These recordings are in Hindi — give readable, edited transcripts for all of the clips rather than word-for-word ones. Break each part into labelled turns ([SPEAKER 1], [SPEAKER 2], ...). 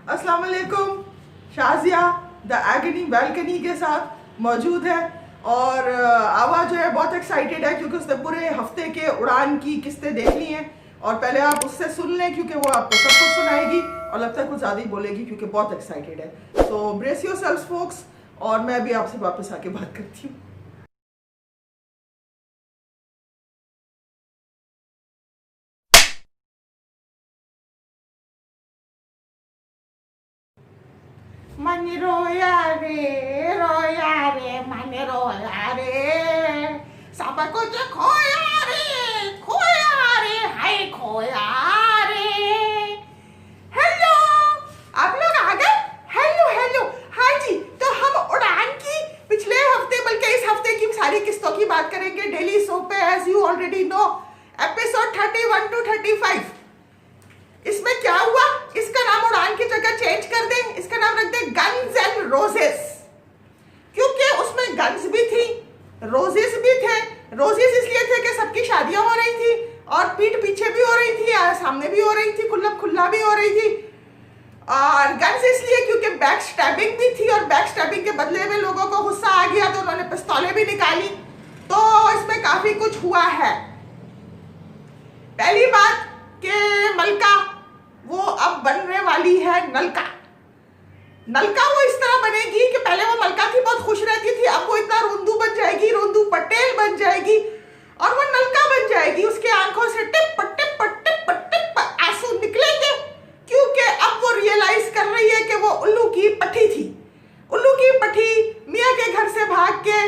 [SPEAKER 1] अस्सलाम वालेकुम। शाजिया द एगनी बैल्कनी के साथ मौजूद है और आवा जो है बहुत एक्साइटेड है क्योंकि उसने पूरे हफ्ते के उड़ान की किस्तें देख ली हैं और पहले आप उससे सुन लें क्योंकि वो आपको सब कुछ सुनाएगी और लगता है कुछ ज़्यादा ही बोलेगी क्योंकि बहुत एक्साइटेड है। तो ब्रेस योरसेल्व्स फोक्स, और मैं भी आपसे वापस आके बात करती हूँ।
[SPEAKER 2] मन रोया रे मन रोया रे, सब कुछ खोया रे हाय खोया रे। हेलो, आप लोग आ गए? हेलो हेलो, हाँ जी। तो हम उड़ान की पिछले हफ्ते बल्कि इस हफ्ते की सारी किस्तों की बात करेंगे डेली शो पे, as you already know, episode 31 to 35। इसमें क्या हुआ, इसका नाम उड़ान की जगह चेंज कर दें, इसका नाम रख दें गन्स एंड रोजेस, क्योंकि उसमें गन्स भी थी, रोजेस भी थे। रोजेस इसलिए थे कि सबकी शादियां हो रही थी और पीठ पीछे भी हो रही थी, सामने भी हो रही थी, खुल्ला खुल्ला भी हो रही थी। और गन्स इसलिए क्योंकि बैक स्टैबिंग भी थी और बैक स्टैबिंग के बदले में लोगों को गुस्सा आ गया तो उन्होंने पिस्तौलें भी निकाली। तो इसमें काफी कुछ हुआ है। पहली बात कि मलका वो अब बनने वाली है नलका। नलका वो इस तरह बनेगी कि पहले वो मलका थी, बहुत खुश रहती थी, अब वो इतना रोंदू बन जाएगी, रोंदू पटेल बन जाएगी और वो नलका बन जाएगी। उसके आंखों से टिप टिप टिप टिप आंसू निकलेंगे क्योंकि अब वो रियलाइज कर रही है कि वो उल्लू की पट्टी थी। उल्लू की पट्टी मियाँ के घर से भाग के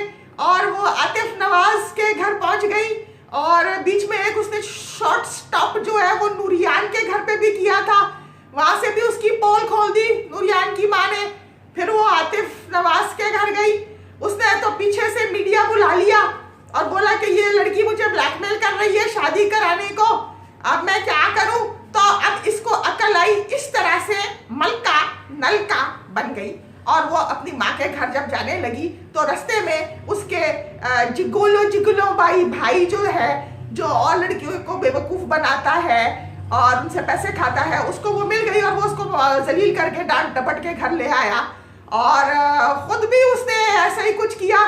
[SPEAKER 2] और वो आतिफ नवाज के घर पहुंच गई और बीच में एक उसने शॉर्ट स्टॉप जो है वो नूरियान के घर पे भी किया था, वहां से भी उसकी पोल खोल दी नूरियान की माँ ने। फिर वो आतिफ नवाज के घर गई, उसने तो पीछे से मीडिया बुला लिया और बोला कि ये लड़की मुझे ब्लैकमेल कर रही है शादी कराने को, अब मैं क्या करूं। तो अब इसको अकल आई, इस तरह से मलका नलका बन गई और वो अपनी माँ के घर जब जाने लगी तो रास्ते में उसके जिगुलो भाई जो है, जो और लड़कियों को बेवकूफ बनाता है और उनसे पैसे खाता है, उसको वो मिल गई और वो उसको जलील करके डांट डपट के घर ले आया। और खुद भी उसने ऐसा ही कुछ किया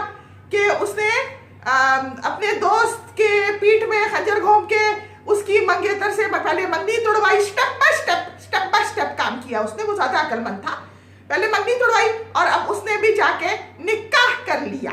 [SPEAKER 2] कि उसने अपने दोस्त के पीठ में खंजर घोंप के उसकी मंगेतर से पहले मंगनी तोड़वाई। स्टेप बाय स्टेप काम किया उसने, वो ज्यादा अक्लमंद था। पहले मंगनी तोड़वाई और अब उसने भी जाके निकाह कर लिया।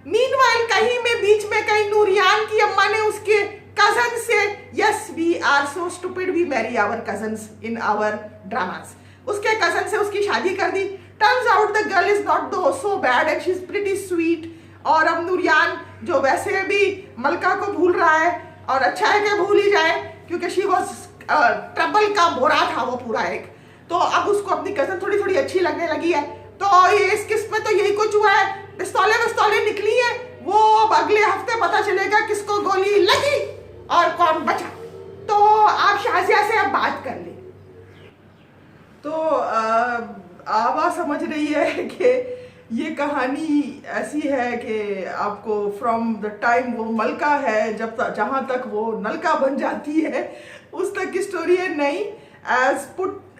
[SPEAKER 2] मीनवाइल कहीं में बीच में कहीं नूरियान की अम्मा ने उसके कजन से, yes we are so stupid, we marry our cousins in our dramas, उसके कजन से उसकी शादी कर दी। Turns out the girl is not though so bad and she is pretty sweet. और अब नूरियान जो वैसे भी मलका को भूल रहा है और अच्छा है कि भूल ही जाए क्योंकि शी वॉज ट्रबल का बोरा था वो पूरा एक, तो अब उसको अपनी कजन थोड़ी थोड़ी अच्छी लगने लगी है। तो ये इस किस्त में तो यही कुछ हुआ है, पिस्तौलें निकली है, वो अगले हफ्ते पता चलेगा किसको गोली लगी और कौन बचा। तो आप शाजिया से अब बात कर ले।
[SPEAKER 1] तो आवा समझ रही है कि ये कहानी ऐसी है कि आपको फ्रॉम द टाइम वो मलका है जहाँ तक वो नलका बन जाती है उस तक की स्टोरी है। नहीं,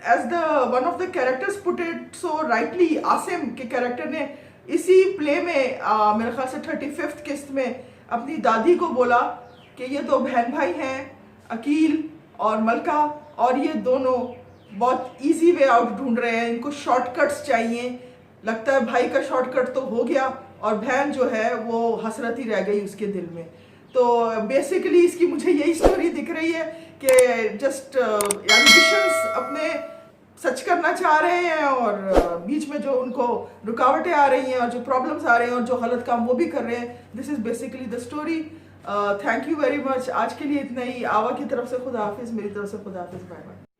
[SPEAKER 1] as the one of the characters put it so rightly, Asim के कैरेक्टर ने इसी प्ले में मेरे ख्याल से 35th किस्त में अपनी दादी को बोला कि ये दो बहन भाई हैं, अकील और मलका, और ये दोनों बहुत इजी वे आउट ढूंढ रहे हैं, इनको शॉर्टकट्स चाहिए। लगता है भाई का शॉर्टकट तो हो गया और बहन जो है वो हसरत ही रह गई उसके दिल में। तो बेसिकली इसकी मुझे यही स्टोरी दिख रही है कि जस्ट एम्बिशंस अपने सच करना चाह रहे हैं और बीच में जो उनको रुकावटें आ रही हैं और जो प्रॉब्लम्स आ रहे हैं और जो गलत काम वो भी कर रहे हैं। This is basically the story. Thank you very much. आज के लिए इतना ही। आवा की तरफ से खुदा हाफिज, मेरी तरफ से खुदा हाफिज, बाय बाय।